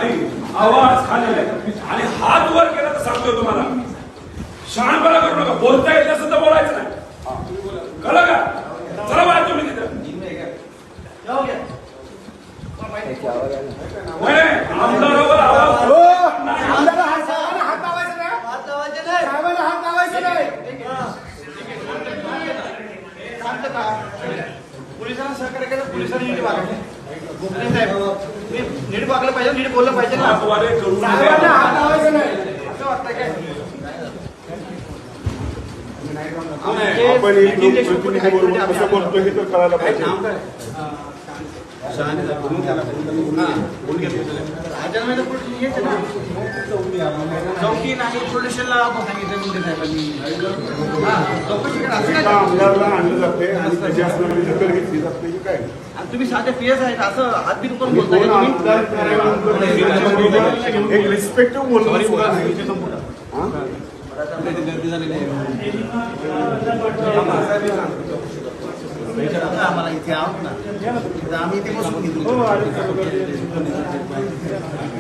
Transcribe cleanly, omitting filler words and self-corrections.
खाली, आवाज खाली आणि हात वर केला तर सांगतोय तुम्हाला, शहाणपणा करू नका. बोलता येईल असं तर बोलायचं नाही, कळलं का? चला बाहेर तुम्ही तिथं. आमदारावर आवाज पोलिसांना सहकार्य केलं, पोलिसांनी नीट वागले. नीट वागलं पाहिजे, नीट बोललं पाहिजे ना. करू असं वाटतं काय? कसं बोलतो हे तर कळायला पाहिजे. चौकी नाशिक पोलिसांना सांगितलं आमदारला आणलं जाते आणि त्याची असणारी दखल घेतली जात नाही काय. तुम्ही साधे पीएस आहेत असं हातबीत करून दोन बोलताय आमदार एक रिस्पेक्टिव्ह बोलणं सुद्धा नाही. गर्दी झालेली आहे. आम्हाला इथे आहोत ना, आम्ही इथे बसून घेतो.